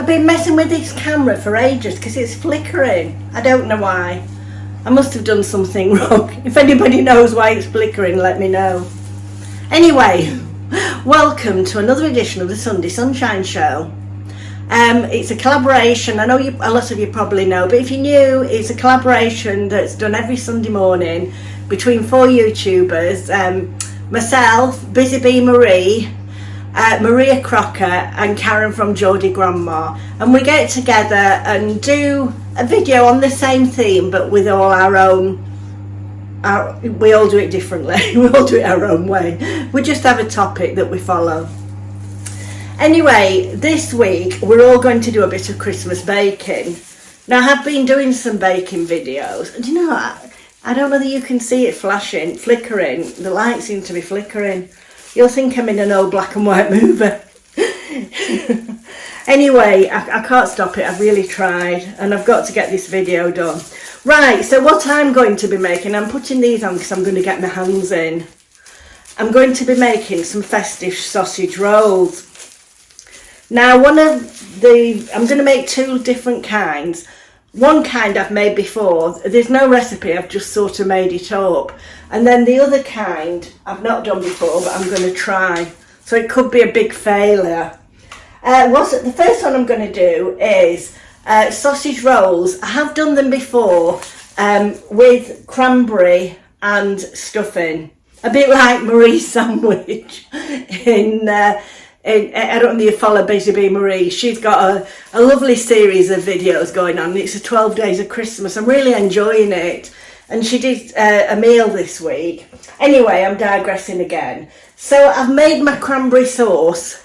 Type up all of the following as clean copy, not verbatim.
been messing with this camera for ages because it's flickering. I don't know why. I must have done something wrong. If anybody knows why it's flickering, let me know. Anyway, welcome to another edition of the Sunday Sunshine Show. It's a collaboration. I know a lot of you probably know, but if you're new, it's a collaboration that's done every Sunday morning between 4 YouTubers, myself, Busy Bee Marie, Maria Crocker and Karen from Geordie Grandma, and we get together and do a video on the same theme but with all our own, we all do it differently. We all do it our own way. We just have a topic that we follow. Anyway, this week we're all going to do a bit of Christmas baking. Now I have been doing some baking videos, and you know, I don't know whether you can see it flickering. The light seems to be flickering. You'll think I'm in an old black and white movie. Anyway, I can't stop it. I've really tried, and I've got to get this video done. Right, so what I'm going to be making, I'm putting these on because I'm going to get my hands in. I'm going to be making some festive sausage rolls. Now, I'm going to make two different kinds. One kind I've made before. There's no recipe, I've just sort of made it up. And then the other kind I've not done before, but I'm going to try. So it could be a big failure. The first one I'm going to do is sausage rolls. I have done them before with cranberry and stuffing. A bit like Marie's sandwich I don't know if you follow Busy Bee Marie. She's got a lovely series of videos going on. It's a 12 days of Christmas. I'm really enjoying it. And she did a meal this week. Anyway, I'm digressing again. So I've made my cranberry sauce.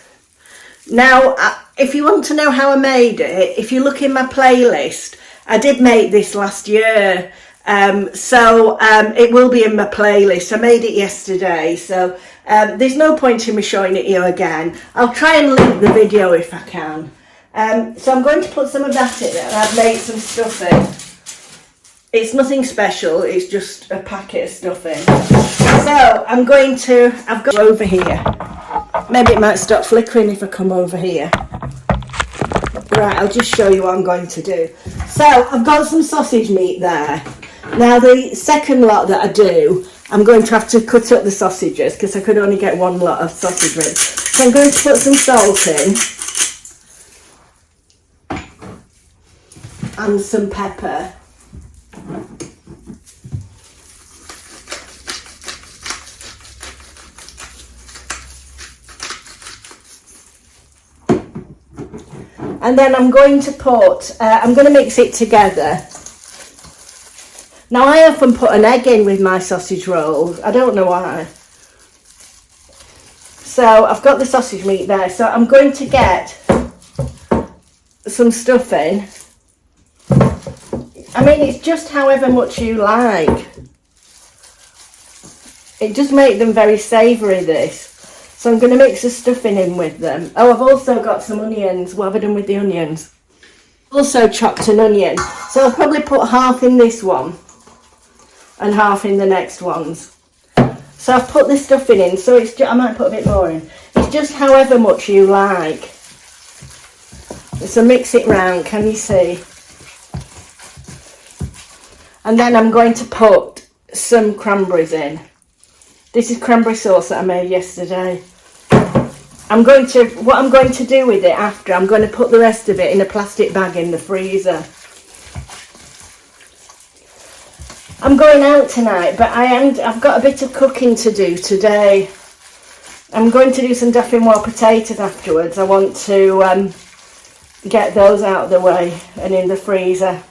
Now, if you want to know how I made it, if you look in my playlist, I did make this last year. It will be in my playlist. I made it yesterday, so there's no point in me showing it here again. I'll try and link the video if I can. So I'm going to put some of that in, and I've made some stuffing. It's nothing special, it's just a packet of stuffing. So I've got over here. Maybe it might stop flickering if I come over here. Right, I'll just show you what I'm going to do. So I've got some sausage meat there. Now the second lot that I do, I'm going to have to cut up the sausages because I could only get one lot of sausage meat. So I'm going to put some salt in and some pepper. And then I'm going to mix it together. Now I often put an egg in with my sausage rolls. I don't know why. So I've got the sausage meat there. So I'm going to get some stuffing. I mean, it's just however much you like. It does make them very savoury, this. So I'm going to mix the stuffing in with them. Oh, I've also got some onions. What have I done with the onions? Also chopped an onion. So I'll probably put half in this one and half in the next ones. So I've put the stuffing in. So I might put a bit more in. It's just however much you like. So mix it round. Can you see? And then I'm going to put some cranberries in. This is cranberry sauce that I made yesterday. What I'm going to do with it after, I'm going to put the rest of it in a plastic bag in the freezer. I'm going out tonight, but I've got a bit of cooking to do today. I'm going to do some dauphinoise potatoes afterwards. I want to get those out of the way and in the freezer.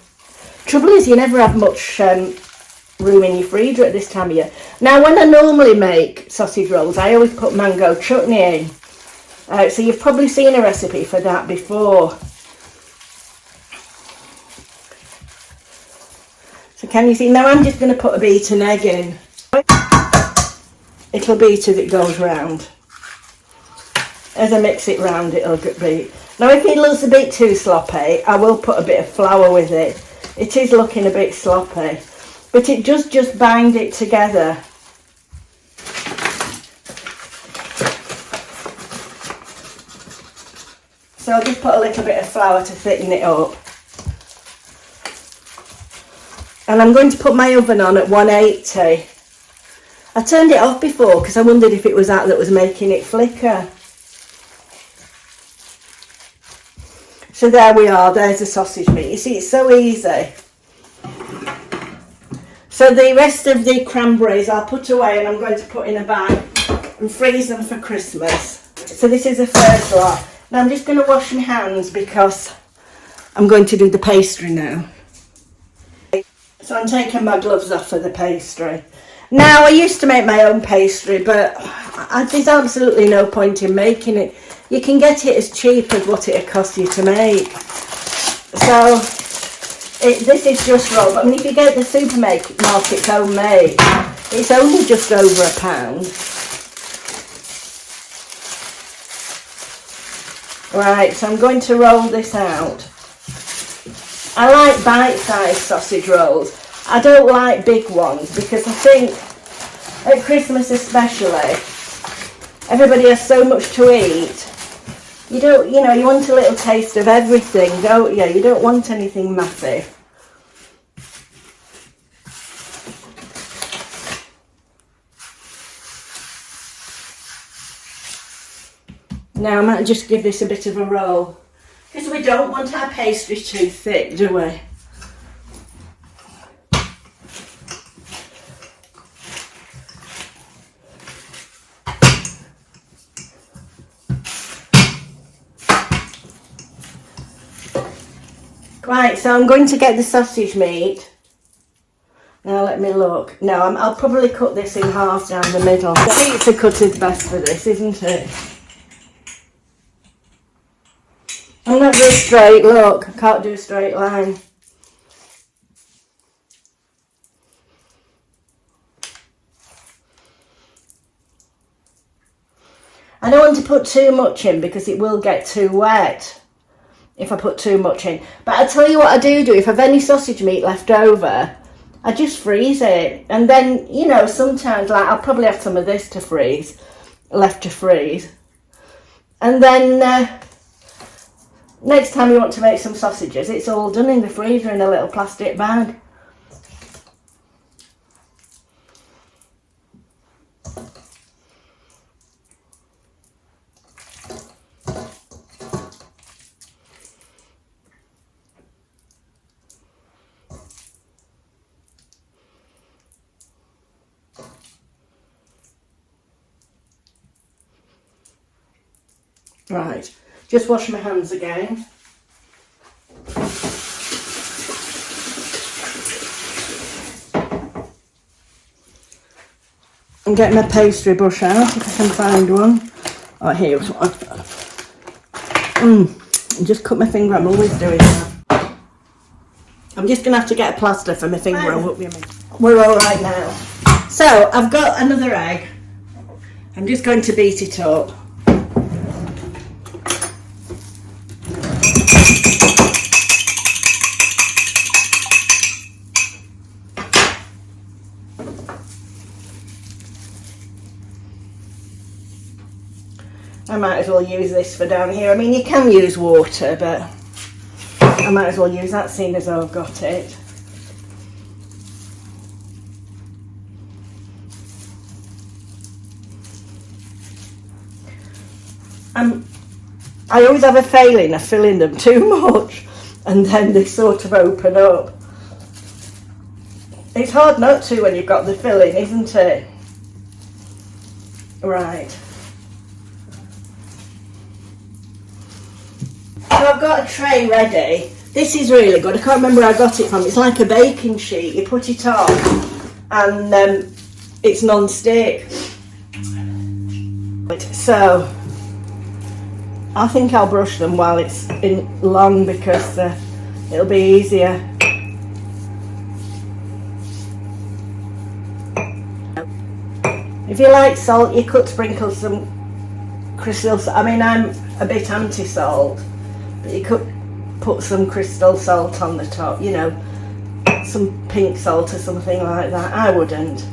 Trouble is, you never have much room in your freezer at this time of year. Now, when I normally make sausage rolls, I always put mango chutney in. So you've probably seen a recipe for that before. So can you see? Now I'm just going to put a beaten egg in. It'll beat as it goes round. As I mix it round, it'll beat. Now if it looks a bit too sloppy, I will put a bit of flour with it. It is looking a bit sloppy, but it does just bind it together. So I'll just put a little bit of flour to thicken it up. And I'm going to put my oven on at 180. I turned it off before because I wondered if it was that was making it flicker. So there we are, there's the sausage meat. You see, it's so easy. So the rest of the cranberries I'll put away and I'm going to put in a bag and freeze them for Christmas. So this is the first lot. Now I'm just going to wash my hands because I'm going to do the pastry now. So I'm taking my gloves off for the pastry. Now I used to make my own pastry, but there's absolutely no point in making it. You can get it as cheap as what it costs you to make. So this is just rolled. I mean, if you get the supermarket's homemade, it's only just over £1. Right, so I'm going to roll this out. I like bite-sized sausage rolls. I don't like big ones because I think at Christmas especially, everybody has so much to eat. You don't, you want a little taste of everything, don't you? You don't want anything massive. Now I might just give this a bit of a roll because we don't want our pastry too thick, do we? Right, so I'm going to get the sausage meat. Now let me look. No, I'll probably cut this in half down the middle. The pizza cut is best for this, isn't it? I'm not doing straight, look. I can't do a straight line. I don't want to put too much in because it will get too wet if I put too much in. But I tell you what I do if I've any sausage meat left over, I just freeze it. And then, sometimes like I'll probably have some of this to freeze, left to freeze. And then next time you want to make some sausages, it's all done in the freezer in a little plastic bag. Right, just wash my hands again. And get my pastry brush out if I can find one. Oh, here's one. And just cut my finger, I'm always doing that. I'm just going to have to get a plaster for my finger. We're all right now. So, I've got another egg. I'm just going to beat it up. I might as well use this for down here. I mean, you can use water, but I might as well use that seeing as I've got it. I always have a failing of filling them too much and then they sort of open up. It's hard not to when you've got the filling, isn't it? Right. So I've got a tray ready. This is really good. I can't remember where I got it from. It's like a baking sheet. You put it on and it's non-stick. So I think I'll brush them while it's in long because it'll be easier. If you like salt, you could sprinkle some crystal salt. I mean, I'm a bit anti-salt, but you could put some crystal salt on the top, some pink salt or something like that. I wouldn't.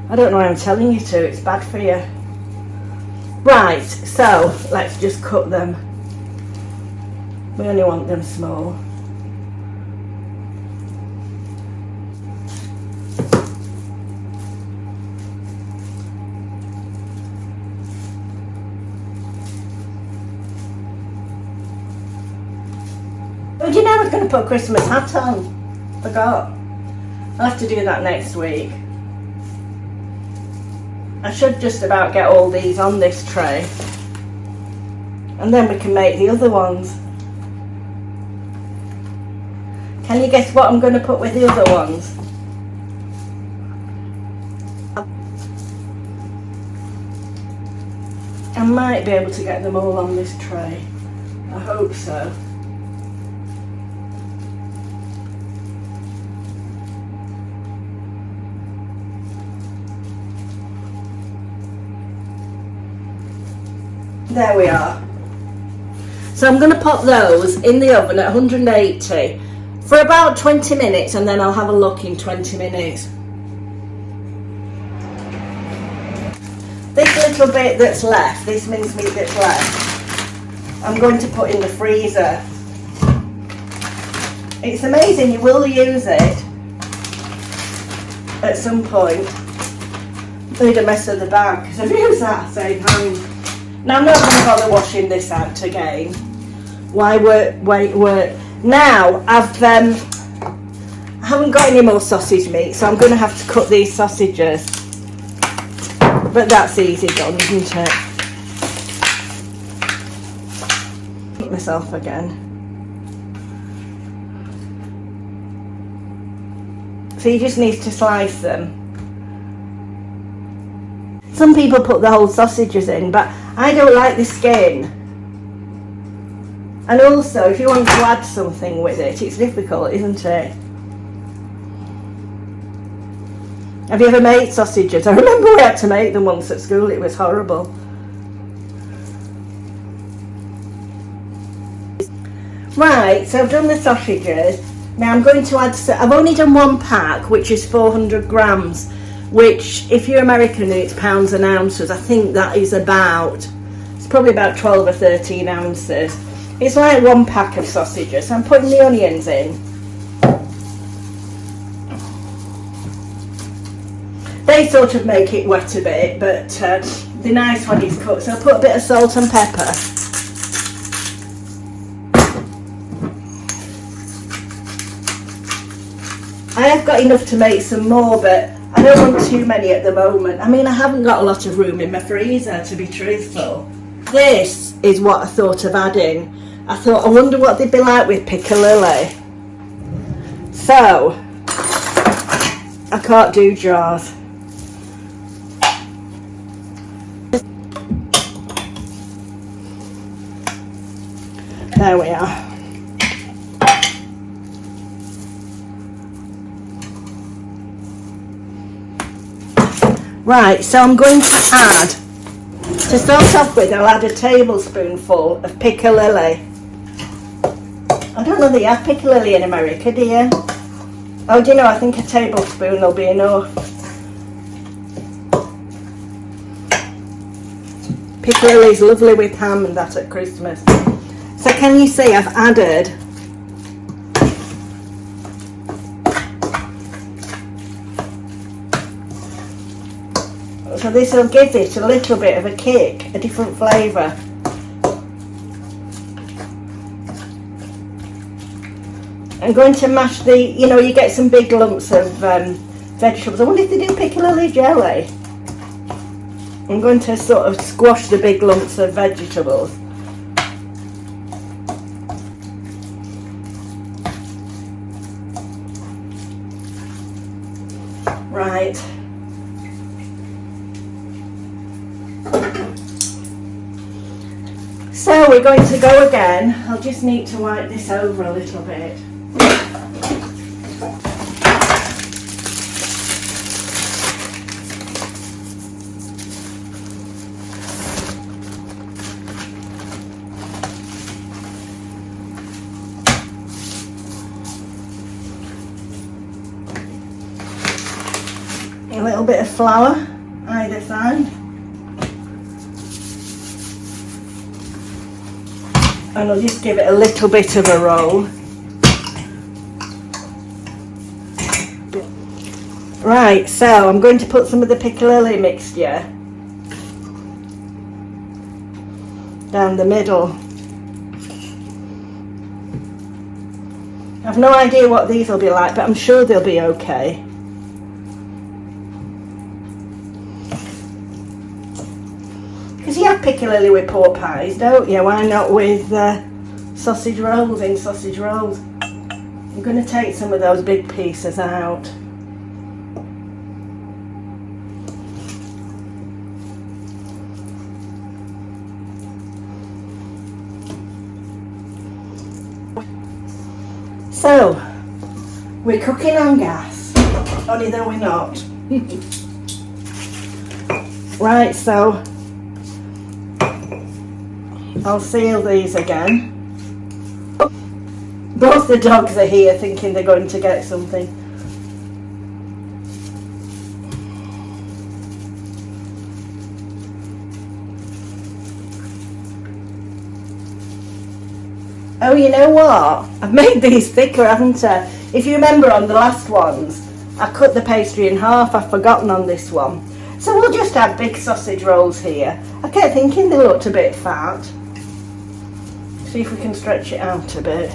I don't know why I'm telling you to, it's bad for you. Right, so let's just cut them. We only want them small. Oh, do you know I was going to put a Christmas hat on? Forgot. I'll have to do that next week. I should just about get all these on this tray. And then we can make the other ones. Can you guess what I'm going to put with the other ones? I might be able to get them all on this tray. I hope so. There we are. So I'm going to pop those in the oven at 180 for about 20 minutes, and then I'll have a look in 20 minutes. This little bit that's left, this mincemeat that's left, I'm going to put in the freezer. It's amazing, you will use it at some point. Made a mess of the bag because I've used that same hand. Now I'm not going to bother washing this out again. Why work? Now I haven't got any more sausage meat, so I'm going to have to cut these sausages. But that's easy done, isn't it? Eat myself again. So you just need to slice them. Some people put the whole sausages in, but I don't like the skin. And also, if you want to add something with it, it's difficult, isn't it? Have you ever made sausages? I remember we had to make them once at school. It was horrible. Right, so I've done the sausages. Now I'm going to add, I've only done one pack, which is 400 grams, which if you're American and it's pounds and ounces, I think that is about, it's probably about 12 or 13 ounces. It's like one pack of sausages. I'm putting the onions in. They sort of make it wet a bit, but the nice one is cooked. So I'll put a bit of salt and pepper. I have got enough to make some more, but I don't want too many at the moment. I mean, I haven't got a lot of room in my freezer, to be truthful. This is what I thought of adding. I thought, I wonder what they'd be like with piccalilli. So, I can't do jars. There we are. Right, so I'm going to add, to start off with, I'll add a tablespoonful of piccalilli. I don't know that you have piccalilli in America, do you? Oh, do you know, I think a tablespoon will be enough. Piccalilli is lovely with ham and that at Christmas. So can you see I've added so this will give it a little bit of a kick, a different flavour. I'm going to mash the, you know, you get some big lumps of vegetables. I wonder if they do piccalilli jelly. I'm going to sort of squash the big lumps of vegetables. Right. So we're going to go again. I'll just need to wipe this over a little bit. A little bit of flour either side. And I'll just give it a little bit of a roll. Right, so I'm going to put some of the piccalilli mixture down the middle. I've no idea what these will be like, but I'm sure they'll be okay. Because you have piccalilli with pork pies, don't you? Why not with sausage rolls in sausage rolls? I'm going to take some of those big pieces out. So, we're cooking on gas, only though we're not. Right, so I'll seal these again. Both the dogs are here thinking they're going to get something. Oh, you know what? I've made these thicker, haven't I? If you remember on the last ones, I cut the pastry in half. I've forgotten on this one. So we'll just have big sausage rolls here. I kept thinking they looked a bit fat. See if we can stretch it out a bit.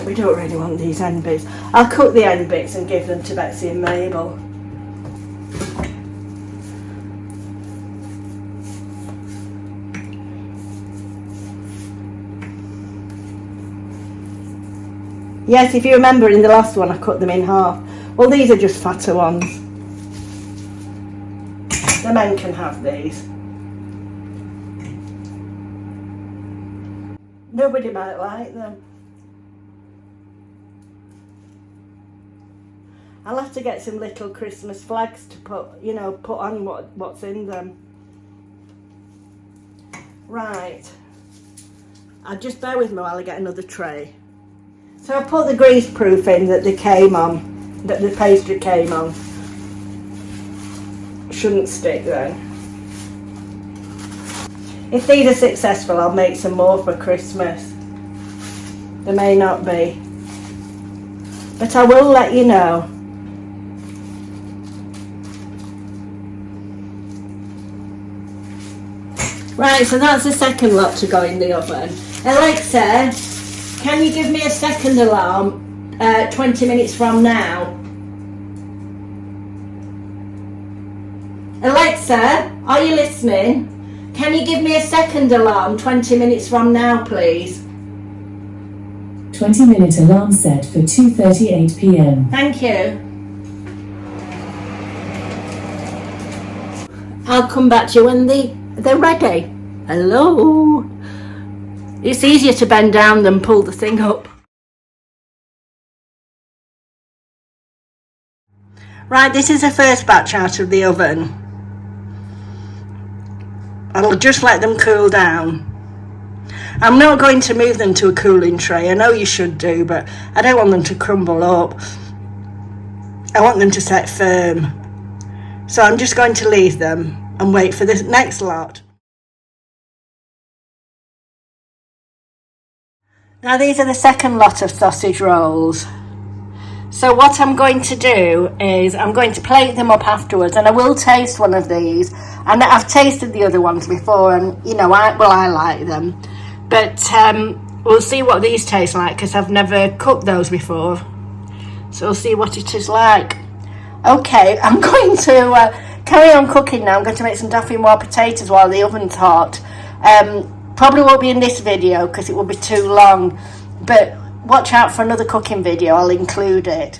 We don't really want these end bits. I'll cut the end bits and give them to Betsy and Mabel. Yes, if you remember in the last one I cut them in half. Well, these are just fatter ones. The men can have these. Nobody might like them. I'll have to get some little Christmas flags to put, you know, put on what's in them. Right. I'll just bear with me while I get another tray. So I put the greaseproof in that they came on, that the pastry came on. Shouldn't stick then. If these are successful, I'll make some more for Christmas. They may not be, but I will let you know. Right, so that's the second lot to go in the oven. Alexa, can you give me a second alarm 20 minutes from now? Alexa, are you listening? Can you give me a second alarm 20 minutes from now, please? 20-minute alarm set for 2:38 p.m. Thank you. I'll come back to you when they're ready. Hello. It's easier to bend down than pull the thing up. Right, this is the first batch out of the oven. I'll just let them cool down. I'm not going to move them to a cooling tray. I know you should do, but I don't want them to crumble up. I want them to set firm. So I'm just going to leave them and wait for the next lot. Now these are the second lot of sausage rolls. So what I'm going to do is I'm going to plate them up afterwards, and I will taste one of these. And I've tasted the other ones before, and you know, I like them. But we'll see what these taste like, because I've never cooked those before. So we'll see what it is like. Okay, I'm going to carry on cooking now. I'm going to make some dauphinoise potatoes while the oven's hot. Probably won't be in this video because it will be too long, but watch out for another cooking video. I'll include it.